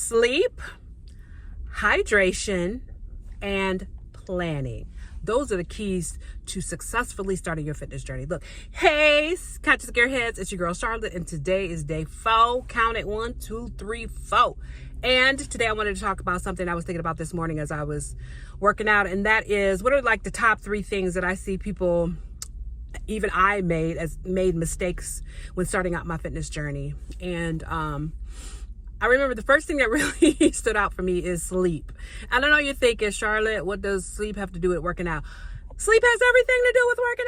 sleep, hydration, and planning. Those are the keys to successfully starting your fitness journey. Look, hey, conscious gearheads, it's your girl Charlotte, and today is day 4. Count it, 1, 2, 3, 4. And today I wanted to talk about something I was thinking about this morning as I was working out, and that is, what are like the top 3 things that I see people, even I made mistakes when starting out my fitness journey. And I remember the first thing that really stood out for me is sleep. I don't know, you're thinking, Charlotte, what does sleep have to do with working out? Sleep has everything to do with working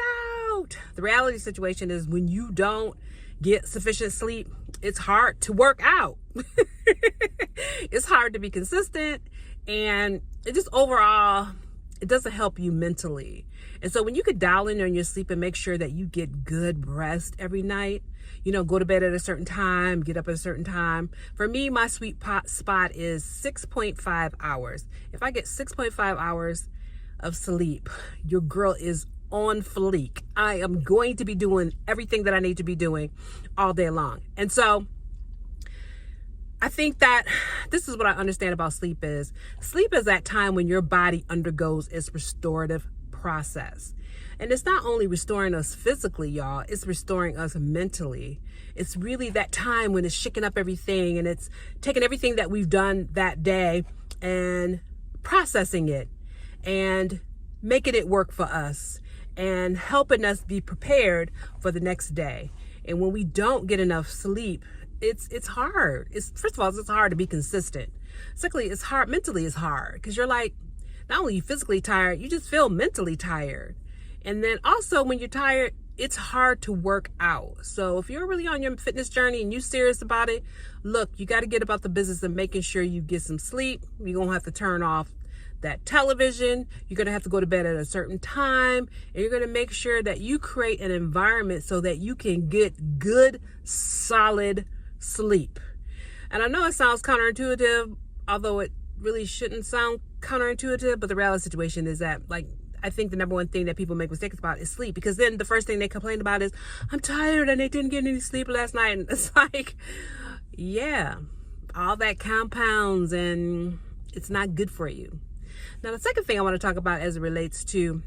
out. The reality situation is when you don't get sufficient sleep, it's hard to work out. It's hard to be consistent, and it just overall, it doesn't help you mentally. And so when you could dial in on your sleep and make sure that you get good rest every night, you know, go to bed at a certain time, get up at a certain time. For me, my sweet spot is 6.5 hours. If I get 6.5 hours of sleep, your girl is on fleek. I am going to be doing everything that I need to be doing all day long. And so I think that this is what I understand about sleep is that time when your body undergoes its restorative process. And it's not only restoring us physically, y'all, it's restoring us mentally. It's really that time when it's shaking up everything and it's taking everything that we've done that day and processing it and making it work for us and helping us be prepared for the next day. And when we don't get enough sleep, it's hard. First of all, it's hard to be consistent. Secondly, it's hard mentally. It's hard because you're like, not only physically tired, you just feel mentally tired. And then also when you're tired, it's hard to work out. So if you're really on your fitness journey and you're serious about it, look, you got to get about the business of making sure you get some sleep. You're going to have to turn off that television. You're going to have to go to bed at a certain time, and you're going to make sure that you create an environment so that you can get good, solid sleep. And I know it sounds counterintuitive, although it really shouldn't sound counterintuitive, but the reality situation is that, like, I think the number one thing that people make mistakes about is sleep, because then the first thing they complain about is, I'm tired and I didn't get any sleep last night. And it's like, yeah, all that compounds and it's not good for you. Now, the second thing I want to talk about as it relates to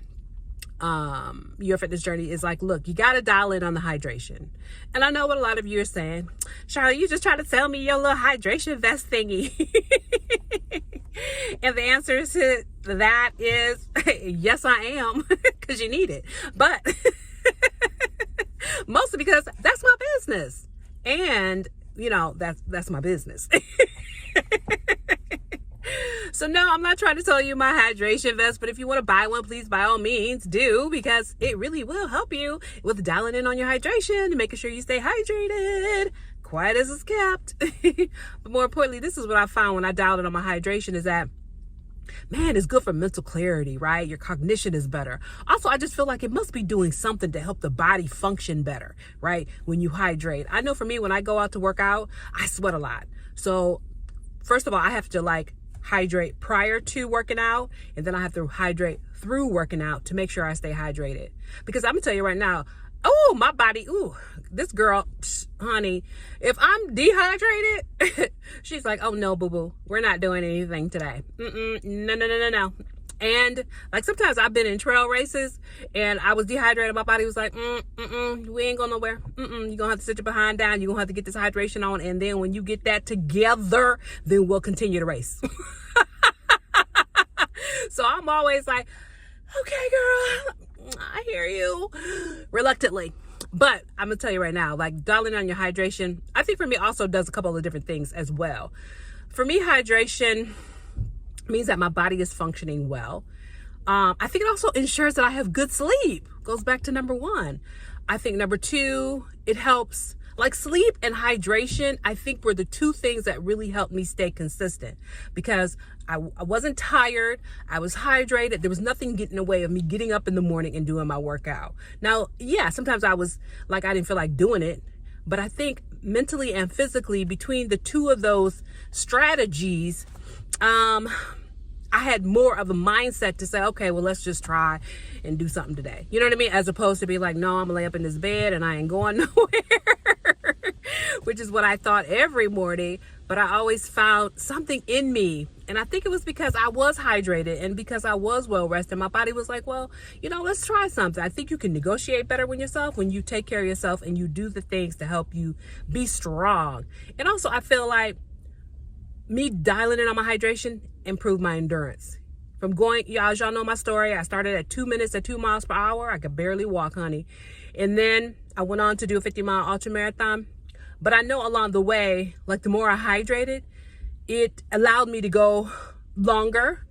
your fitness journey is like, look, you got to dial in on the hydration. And I know what a lot of you are saying, Charlotte, you just trying to sell me your little hydration vest thingy. And the answer to that is yes, I am, because you need it. But mostly because that's my business. And, you know, that's my business. So no, I'm not trying to sell you my hydration vest, but if you want to buy one, please, by all means, do, because it really will help you with dialing in on your hydration and making sure you stay hydrated, quiet as it's kept. But more importantly, this is what I found when I dialed in on my hydration is that, man, it's good for mental clarity, right? Your cognition is better. Also, I just feel like it must be doing something to help the body function better, right? When you hydrate. I know for me, when I go out to work out, I sweat a lot. So first of all, I have to hydrate prior to working out, and then I have to hydrate through working out to make sure I stay hydrated. Because I'm gonna tell you right now, oh, my body, ooh, this girl, honey, if I'm dehydrated, she's like, oh no, boo-boo, we're not doing anything today. No. And like sometimes I've been in trail races and I was dehydrated. My body was like, we ain't going nowhere. You're gonna have to sit your behind down. You're gonna have to get this hydration on. And then when you get that together, then we'll continue the race. So I'm always like, okay, girl, I hear you, reluctantly. But I'm gonna tell you right now, like, dialing on your hydration, I think for me also does a couple of different things as well. For me, hydration means that my body is functioning well. I think it also ensures that I have good sleep. Goes back to number 1. I think number 2, it helps, like sleep and hydration, I think were the 2 things that really helped me stay consistent, because I wasn't tired. I was hydrated. There was nothing getting in the way of me getting up in the morning and doing my workout. Now, yeah, sometimes I was like, I didn't feel like doing it, but I think mentally and physically, between the 2 of those strategies, I had more of a mindset to say, okay, well, let's just try and do something today. You know what I mean? As opposed to be like, no, I'm gonna lay up in this bed and I ain't going nowhere, which is what I thought every morning but I always found something in me. And I think it was because I was hydrated and because I was well rested. My body was like, well, let's try something. I think you can negotiate better with yourself when you take care of yourself and you do the things to help you be strong. And also, I feel like me dialing in on my hydration improved my endurance. From going, as y'all know my story, I started at 2 minutes at 2 miles per hour. I could barely walk, honey. And then I went on to do a 50-mile ultra marathon. But I know along the way, like the more I hydrated, it allowed me to go longer,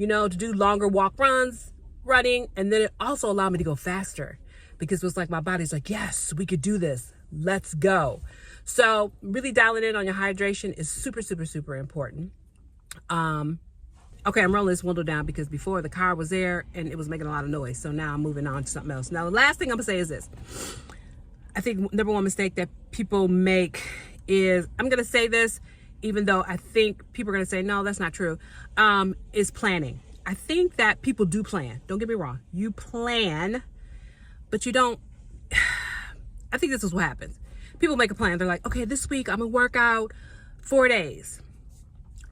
to do longer walk runs, running. And then it also allowed me to go faster because it was like my body's like, yes, we could do this. Let's go. So really dialing in on your hydration is super, super, super important. Okay, I'm rolling this window down because before the car was there and it was making a lot of noise. So now I'm moving on to something else. Now, the last thing I'm gonna say is this. I think number one mistake that people make is, I'm gonna say this, even though I think people are gonna say, no, that's not true, is planning. I think that people do plan. Don't get me wrong. You plan, but you don't. I think this is what happens. People make a plan. They're like, okay, this week I'm gonna work out 4 days.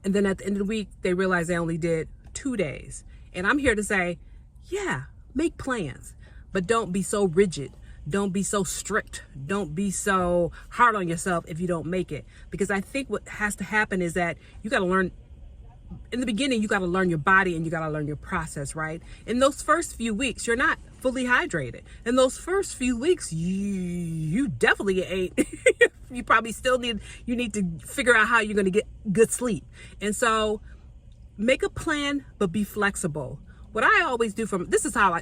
And then at the end of the week, they realize they only did 2 days. And I'm here to say, yeah, make plans, but don't be so rigid. Don't be so strict. Don't be so hard on yourself if you don't make it. Because I think what has to happen is that you got to learn. In the beginning, you got to learn your body and you got to learn your process, right? In those first few weeks, you're not fully hydrated. In those first few weeks, you definitely ain't. You probably still need to figure out how you're going to get good sleep. And so make a plan, but be flexible. What I always do this is how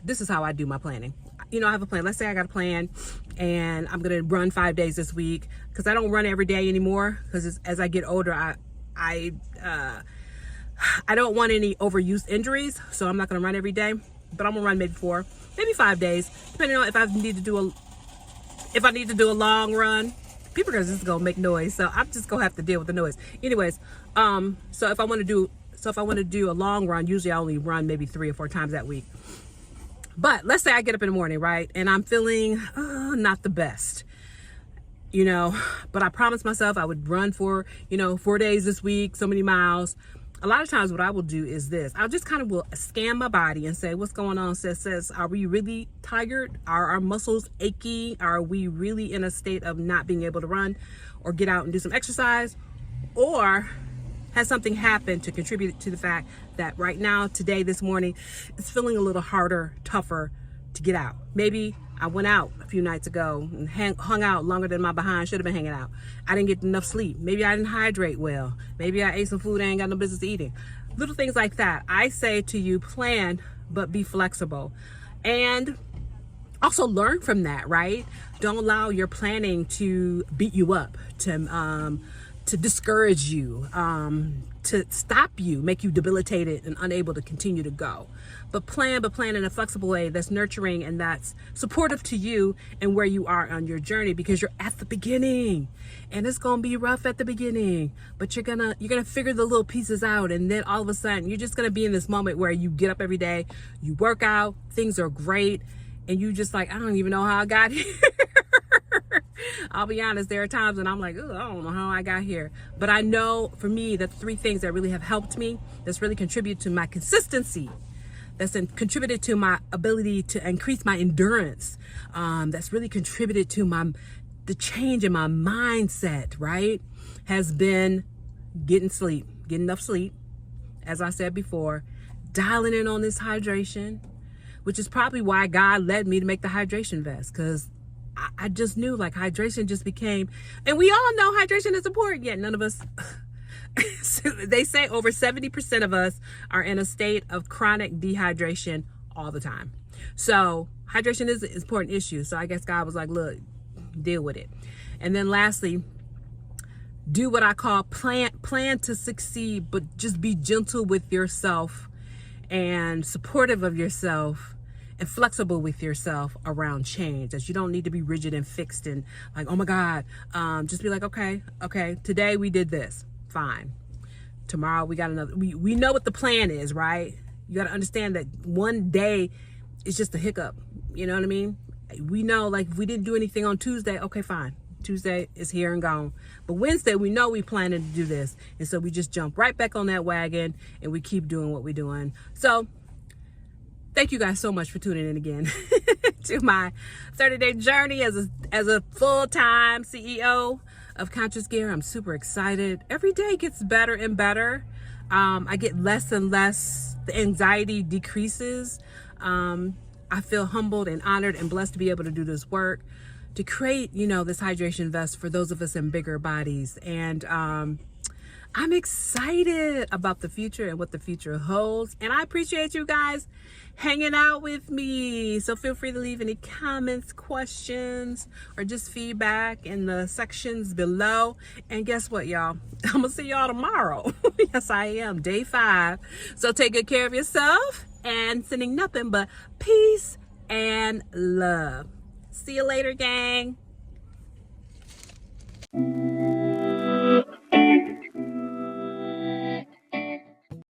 I do my planning. I have a plan. Let's say I got a plan and I'm going to run 5 days this week because I don't run every day anymore because as I get older, I don't want any overuse injuries. So I'm not going to run every day, but I'm going to run maybe 4, maybe 5 days, depending on if I need to do a long run. People are just going to make noise. So I'm just going to have to deal with the noise. Anyways, so if I want to do a long run, usually I only run maybe 3 or 4 times that week. But let's say I get up in the morning, right? And I'm feeling not the best, but I promised myself I would run for, 4 days this week, so many miles. A lot of times what I will do is this. I'll just kind of will scan my body and say, what's going on, sis? Are we really tired? Are our muscles achy? Are we really in a state of not being able to run or get out and do some exercise? Or has something happened to contribute to the fact that right now, today, this morning, it's feeling a little harder, tougher to get out? Maybe I went out a few nights ago and hung out longer than my behind should have been hanging out. I didn't get enough sleep. Maybe I didn't hydrate well. Maybe I ate some food I ain't got no business eating. Little things like that. I say to you, plan, but be flexible. And also learn from that, right? Don't allow your planning to beat you up, to discourage you, to stop you, make you debilitated and unable to continue to go. But plan in a flexible way that's nurturing and that's supportive to you and where you are on your journey, because you're at the beginning and it's gonna be rough at the beginning, but you're gonna figure the little pieces out, and then all of a sudden you're just gonna be in this moment where you get up every day, you work out, things are great, and you just like, I don't even know how I got here. I'll be honest, there are times when I'm like, oh, I don't know how I got here. But I know for me, the 3 things that really have helped me, that's really contributed to my consistency, that's contributed to my ability to increase my endurance, that's really contributed to the change in my mindset, right, has been getting enough sleep, as I said before, dialing in on this hydration, which is probably why God led me to make the hydration vest, because I just knew like hydration just became, and we all know hydration is important, yet none of us, they say over 70% of us are in a state of chronic dehydration all the time. So hydration is an important issue. So I guess God was like, look, deal with it. And then lastly, do what I call plan to succeed, but just be gentle with yourself and supportive of yourself and flexible with yourself around change. That you don't need to be rigid and fixed and like, oh my God, just be like, okay, today we did this, fine. Tomorrow we got another, we know what the plan is, right? You got to understand that one day is just a hiccup. You know what I mean? We know, like, if we didn't do anything on Tuesday, okay, fine. Tuesday is here and gone. But Wednesday, we know we planning to do this. And so we just jump right back on that wagon and we keep doing what we're doing. So thank you guys so much for tuning in again to my 30-day journey as a full-time CEO of Conscious Gear. I'm super excited. Every day gets better and better. I get less and less. The anxiety decreases. I feel humbled and honored and blessed to be able to do this work, to create, this hydration vest for those of us in bigger bodies. And I'm excited about the future and what the future holds. And I appreciate you guys hanging out with me. So feel free to leave any comments, questions, or just feedback in the sections below. And guess what, y'all? I'm going to see y'all tomorrow. Yes, I am. Day 5. So take good care of yourself and sending nothing but peace and love. See you later, gang.